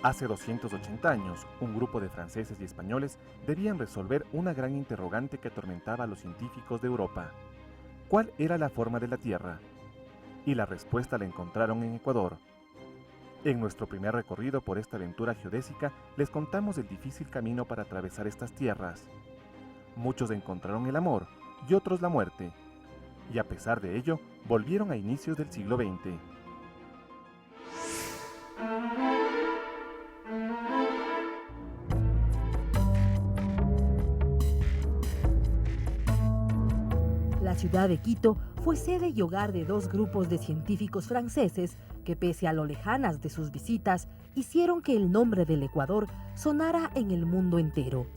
Hace 280 años, un grupo de franceses y españoles debían resolver una gran interrogante que atormentaba a los científicos de Europa. ¿Cuál era la forma de la Tierra? Y la respuesta la encontraron en Ecuador. En nuestro primer recorrido por esta aventura geodésica, les contamos del difícil camino para atravesar estas tierras. Muchos encontraron el amor y otros la muerte, y a pesar de ello, volvieron a inicios del siglo XX. La ciudad de Quito fue sede y hogar de dos grupos de científicos franceses que, pese a lo lejanas de sus visitas, hicieron que el nombre del Ecuador sonara en el mundo entero.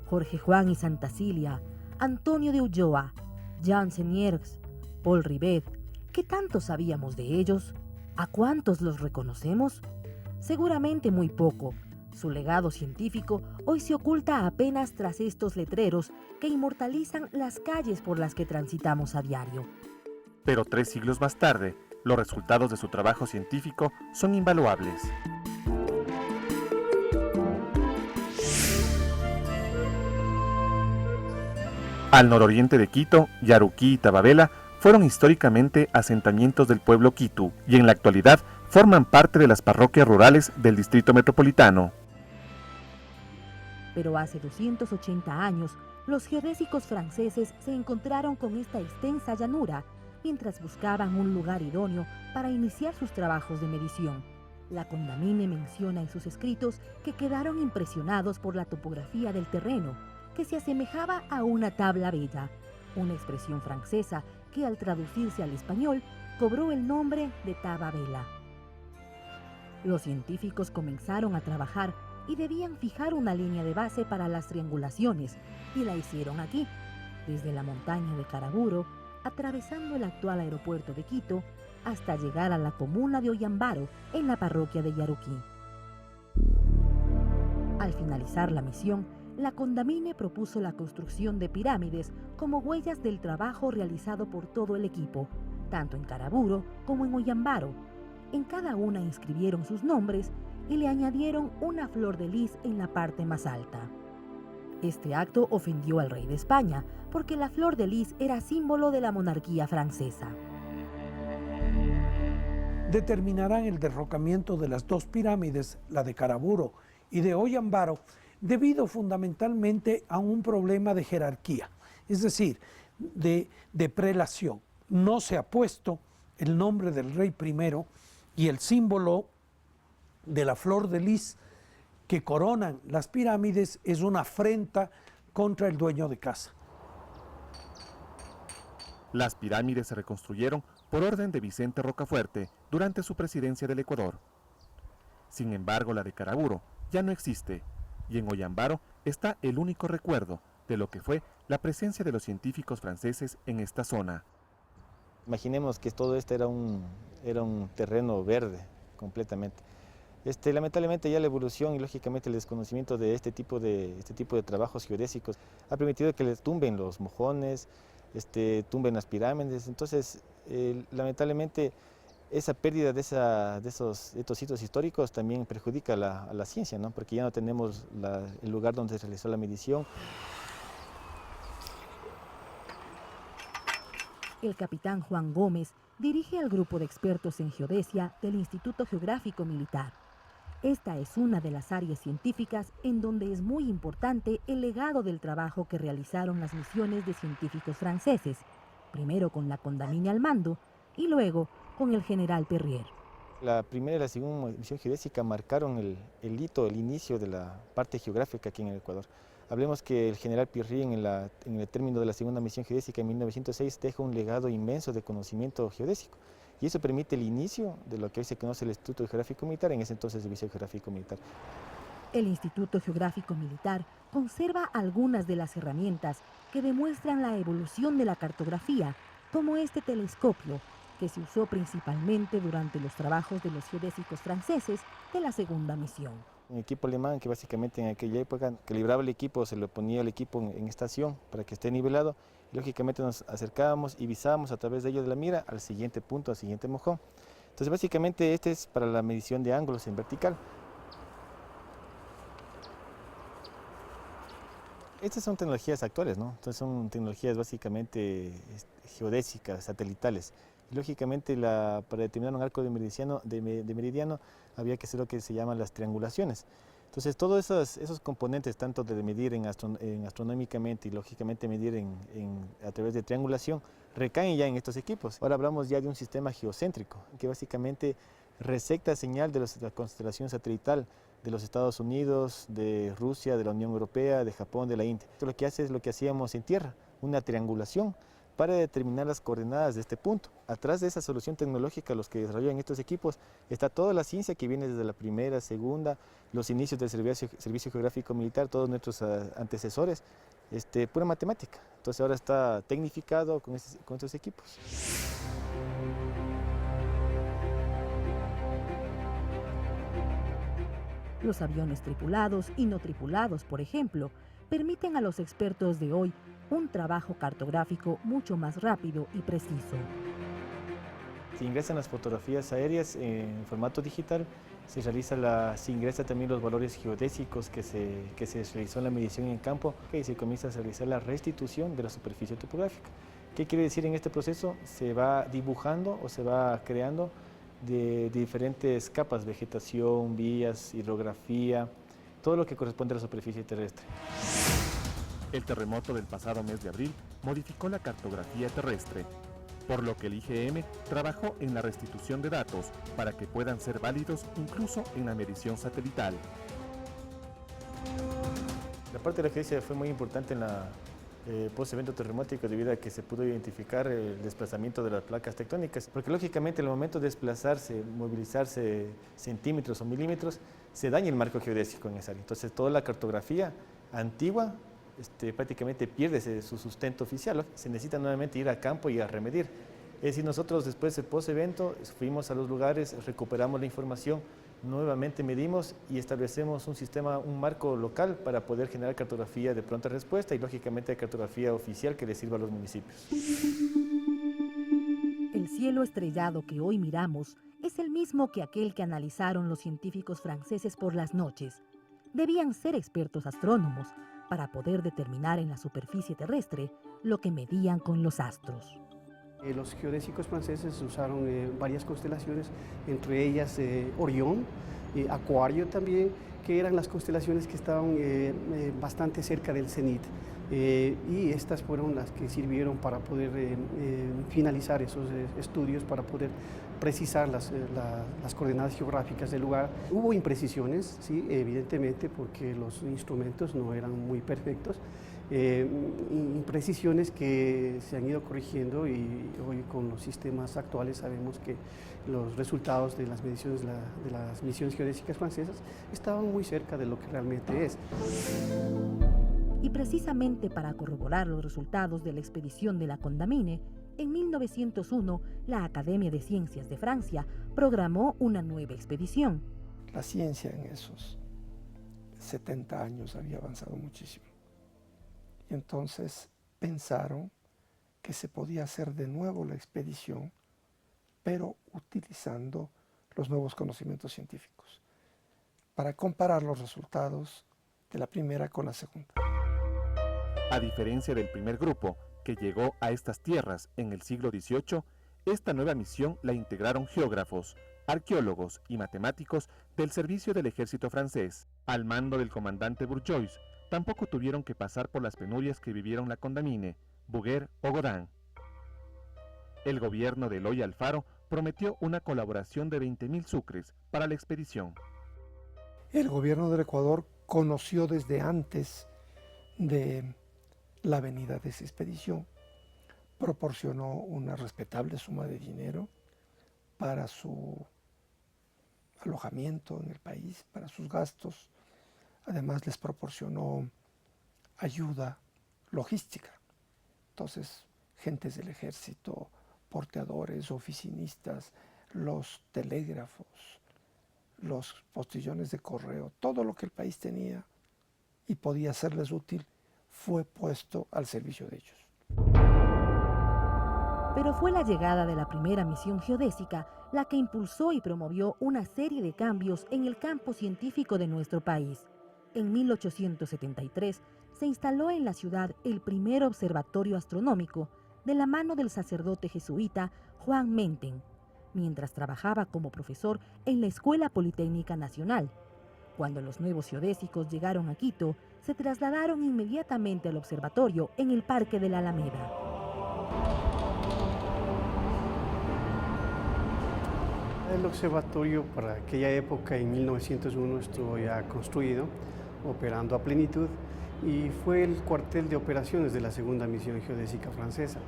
Jorge Juan y Santacilia, Antonio de Ulloa, Jean Seniers, Paul Rivet. ¿Qué tanto sabíamos de ellos? ¿A cuántos los reconocemos? Seguramente muy poco. Su legado científico hoy se oculta apenas tras estos letreros que inmortalizan las calles por las que transitamos a diario. Pero 3 siglos más tarde, los resultados de su trabajo científico son invaluables. Al nororiente de Quito, Yaruquí y Tababela fueron históricamente asentamientos del pueblo quitú y en la actualidad forman parte de las parroquias rurales del distrito metropolitano. Pero hace 280 años, los geodésicos franceses se encontraron con esta extensa llanura mientras buscaban un lugar idóneo para iniciar sus trabajos de medición. La Condamine menciona en sus escritos que quedaron impresionados por la topografía del terreno, que se asemejaba a una tabla bella, una expresión francesa que al traducirse al español cobró el nombre de Tababela. Los científicos comenzaron a trabajar y debían fijar una línea de base para las triangulaciones, y la hicieron aquí, desde la montaña de Caraburo, atravesando el actual aeropuerto de Quito, hasta llegar a la comuna de Oyambaro, en la parroquia de Yaruquí. Al finalizar la misión, la Condamine propuso la construcción de pirámides como huellas del trabajo realizado por todo el equipo, tanto en Caraburo como en Oyambaro. En cada una inscribieron sus nombres y le añadieron una flor de lis en la parte más alta. Este acto ofendió al rey de España, porque la flor de lis era símbolo de la monarquía francesa. Determinarán el derrocamiento de las dos pirámides, la de Caraburo y de Oyambaro, debido fundamentalmente a un problema de jerarquía, es decir, de prelación. No se ha puesto el nombre del rey primero y el símbolo de la flor de lis que coronan las pirámides es una afrenta contra el dueño de casa. Las pirámides se reconstruyeron por orden de Vicente Rocafuerte durante su presidencia del Ecuador. Sin embargo, la de Caraburo ya no existe, y en Oyambaro está el único recuerdo de lo que fue la presencia de los científicos franceses en esta zona. Imaginemos que todo esto era un terreno verde completamente. Lamentablemente ya la evolución y lógicamente el desconocimiento de este tipo de trabajos geodésicos ha permitido que les tumben los mojones, tumben las pirámides. Entonces, lamentablemente, esa pérdida de estos sitios históricos también perjudica a la ciencia, ¿no? Porque ya no tenemos el lugar donde se realizó la medición. El capitán Juan Gómez dirige al grupo de expertos en geodesia del Instituto Geográfico Militar. Esta es una de las áreas científicas en donde es muy importante el legado del trabajo que realizaron las misiones de científicos franceses, primero con la Condamine al mando y luego con el general Perrier. La primera y la segunda misión geodésica marcaron el hito, el inicio de la parte geográfica aquí en el Ecuador. Hablemos que el general Perrier en el término de la segunda misión geodésica en 1906 deja un legado inmenso de conocimiento geodésico. Y eso permite el inicio de lo que hoy se conoce el Instituto Geográfico Militar, en ese entonces el Servicio Geográfico Militar. El Instituto Geográfico Militar conserva algunas de las herramientas que demuestran la evolución de la cartografía, como este telescopio, que se usó principalmente durante los trabajos de los geodésicos franceses de la segunda misión. Un equipo alemán que básicamente en aquella época calibraba el equipo, se lo ponía el equipo en estación para que esté nivelado. Y lógicamente nos acercábamos y visábamos a través de ello de la mira al siguiente punto, al siguiente mojón. Entonces básicamente este es para la medición de ángulos en vertical. Estas son tecnologías actuales, ¿no? Entonces son tecnologías básicamente geodésicas, satelitales. Y lógicamente para determinar un arco de meridiano había que hacer lo que se llaman las triangulaciones. Entonces todos esos componentes, tanto de medir astronómicamente y lógicamente medir a través de triangulación, recaen ya en estos equipos. Ahora hablamos ya de un sistema geocéntrico, que básicamente resecta señal de la constelación satelital de los Estados Unidos, de Rusia, de la Unión Europea, de Japón, de la India. Esto lo que hace es lo que hacíamos en tierra, una triangulación para determinar las coordenadas de este punto. Atrás de esa solución tecnológica, los que desarrollan estos equipos, está toda la ciencia que viene desde la primera, segunda, los inicios del servicio geográfico militar, todos nuestros antecesores, pura matemática. Entonces ahora está tecnificado con estos equipos. Los aviones tripulados y no tripulados, por ejemplo, permiten a los expertos de hoy un trabajo cartográfico mucho más rápido y preciso. Se ingresan las fotografías aéreas en formato digital, se ingresa también los valores geodésicos que se realizó en la medición en campo y se comienza a realizar la restitución de la superficie topográfica. ¿Qué quiere decir en este proceso? Se va dibujando o se va creando de diferentes capas, vegetación, vías, hidrografía, todo lo que corresponde a la superficie terrestre. El terremoto del pasado mes de abril modificó la cartografía terrestre, por lo que el IGM trabajó en la restitución de datos para que puedan ser válidos incluso en la medición satelital. La parte de la geodesia fue muy importante en la post-evento terremoto debido a que se pudo identificar el desplazamiento de las placas tectónicas, porque lógicamente en el momento de desplazarse, movilizarse centímetros o milímetros, se daña el marco geodésico en esa área. Entonces toda la cartografía antigua prácticamente pierde su sustento oficial, ¿no? Se necesita nuevamente ir a campo y a remedir. Es decir, nosotros después del post-evento fuimos a los lugares, recuperamos la información, nuevamente medimos y establecemos un marco local para poder generar cartografía de pronta respuesta y lógicamente cartografía oficial que le sirva a los municipios. El cielo estrellado que hoy miramos es el mismo que aquel que analizaron los científicos franceses por las noches. Debían ser expertos astrónomos para poder determinar en la superficie terrestre lo que medían con los astros. Los geodésicos franceses usaron varias constelaciones, entre ellas Orión, Acuario también, que eran las constelaciones que estaban bastante cerca del cenit. Y estas fueron las que sirvieron para poder finalizar esos estudios, para poder precisar las coordenadas geográficas del lugar. Hubo imprecisiones, sí, evidentemente, porque los instrumentos no eran muy perfectos. Imprecisiones que se han ido corrigiendo y hoy con los sistemas actuales sabemos que los resultados de las mediciones de las misiones geodésicas francesas estaban muy cerca de lo que realmente es. Y precisamente para corroborar los resultados de la expedición de la Condamine, en 1901 la Academia de Ciencias de Francia programó una nueva expedición. La ciencia en esos 70 años había avanzado muchísimo. Y entonces pensaron que se podía hacer de nuevo la expedición, pero utilizando los nuevos conocimientos científicos, para comparar los resultados de la primera con la segunda. A diferencia del primer grupo, que llegó a estas tierras en el siglo XVIII, esta nueva misión la integraron geógrafos, arqueólogos y matemáticos del servicio del ejército francés, al mando del comandante Bourgeois. Tampoco tuvieron que pasar por las penurias que vivieron la Condamine, Bouguer o Godin. El gobierno de Eloy Alfaro prometió una colaboración de 20.000 sucres para la expedición. El gobierno del Ecuador conoció desde antes de la venida de esa expedición, proporcionó una respetable suma de dinero para su alojamiento en el país, para sus gastos. Además les proporcionó ayuda logística. Entonces, gentes del ejército, porteadores, oficinistas, los telégrafos, los postillones de correo, todo lo que el país tenía y podía serles útil, fue puesto al servicio de ellos. Pero fue la llegada de la primera misión geodésica la que impulsó y promovió una serie de cambios en el campo científico de nuestro país. En 1873 se instaló en la ciudad el primer observatorio astronómico de la mano del sacerdote jesuita Juan Menten, mientras trabajaba como profesor en la Escuela Politécnica Nacional. Cuando los nuevos geodésicos llegaron a Quito, se trasladaron inmediatamente al observatorio en el Parque de la Alameda. El observatorio para aquella época, en 1901, estuvo ya construido, operando a plenitud, y fue el cuartel de operaciones de la segunda misión geodésica francesa.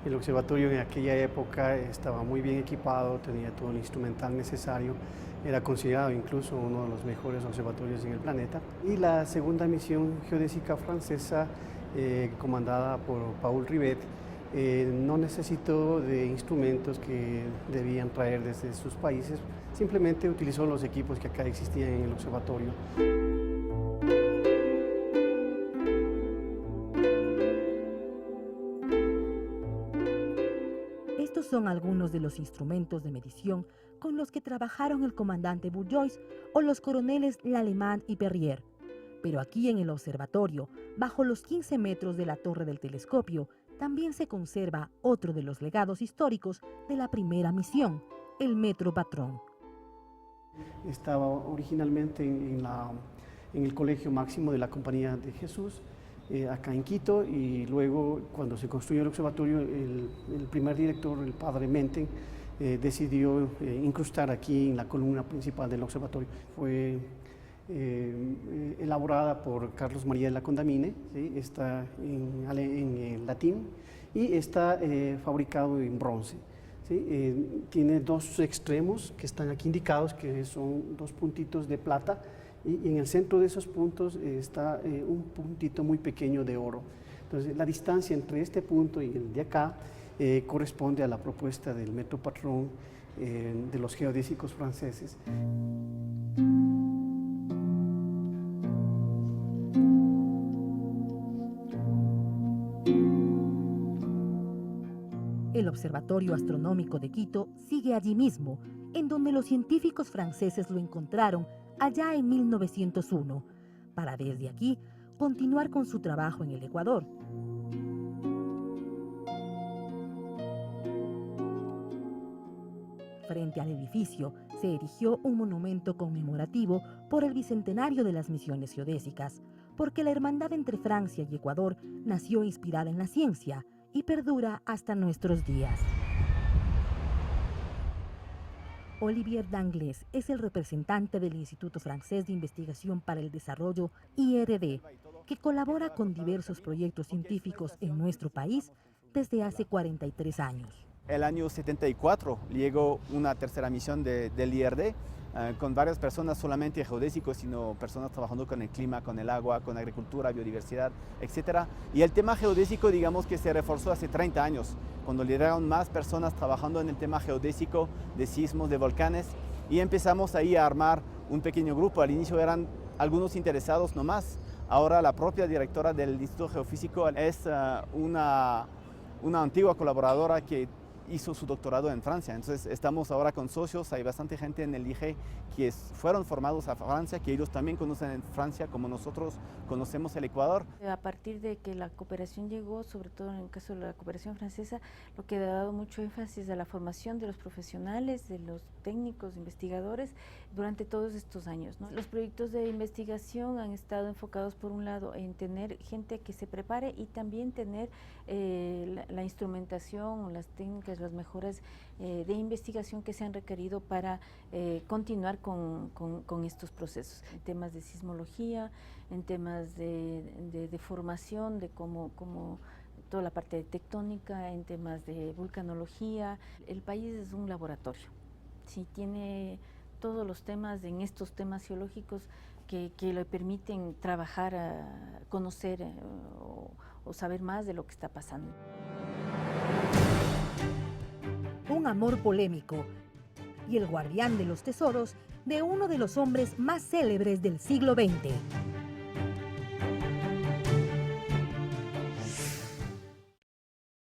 El observatorio en aquella época estaba muy bien equipado, tenía todo el instrumental necesario, era considerado incluso uno de los mejores observatorios en el planeta. Y la segunda misión geodésica francesa, comandada por Paul Rivet, no necesitó de instrumentos que debían traer desde sus países, simplemente utilizó los equipos que acá existían en el observatorio. Estos son algunos de los instrumentos de medición con los que trabajaron el comandante Bourgeois o los coroneles Lallemand y Perrier. Pero aquí en el observatorio, bajo los 15 metros de la torre del telescopio, también se conserva otro de los legados históricos de la primera misión, el metro patrón. Estaba originalmente en el Colegio Máximo de la Compañía de Jesús, acá en Quito, y luego cuando se construyó el observatorio, el primer director, el padre Menten, decidió incrustar aquí en la columna principal del observatorio. Fue elaborada por Carlos María de la Condamine, ¿sí? Está en latín y está fabricado en bronce. ¿Sí? Tiene dos extremos que están aquí indicados, que son dos puntitos de plata, y en el centro de esos puntos está un puntito muy pequeño de oro. Entonces, la distancia entre este punto y el de acá corresponde a la propuesta del metro patrón de los geodésicos franceses. El Observatorio Astronómico de Quito sigue allí mismo, en donde los científicos franceses lo encontraron allá en 1901, para desde aquí continuar con su trabajo en el Ecuador. Frente al edificio se erigió un monumento conmemorativo por el bicentenario de las misiones geodésicas, porque la hermandad entre Francia y Ecuador nació inspirada en la ciencia y perdura hasta nuestros días. Olivier Danglès es el representante del Instituto Francés de Investigación para el Desarrollo, IRD, que colabora con diversos proyectos científicos en nuestro país desde hace 43 años. El año 74 llegó una tercera misión del IRD con varias personas, solamente geodésicos, sino personas trabajando con el clima, con el agua, con agricultura, biodiversidad, etc. Y el tema geodésico, digamos que se reforzó hace 30 años, cuando llegaron más personas trabajando en el tema geodésico de sismos, de volcanes, y empezamos ahí a armar un pequeño grupo. Al inicio eran algunos interesados nomás. Ahora la propia directora del Instituto Geofísico es una antigua colaboradora que hizo su doctorado en Francia. Entonces estamos ahora con socios, hay bastante gente en el IGE que fueron formados a Francia, que ellos también conocen en Francia como nosotros conocemos el Ecuador. A partir de que la cooperación llegó, sobre todo en el caso de la cooperación francesa, lo que ha dado mucho énfasis a la formación de los profesionales, de los técnicos, investigadores, durante todos estos años, ¿no? Los proyectos de investigación han estado enfocados, por un lado, en tener gente que se prepare y también tener la instrumentación o las técnicas, las mejoras de investigación que se han requerido para continuar con estos procesos. En temas de sismología, en temas de formación, de cómo toda la parte tectónica, en temas de vulcanología. El país es un laboratorio, sí, tiene todos los temas en estos temas geológicos que le permiten trabajar, conocer o saber más de lo que está pasando. Un amor polémico y el guardián de los tesoros de uno de los hombres más célebres del siglo XX.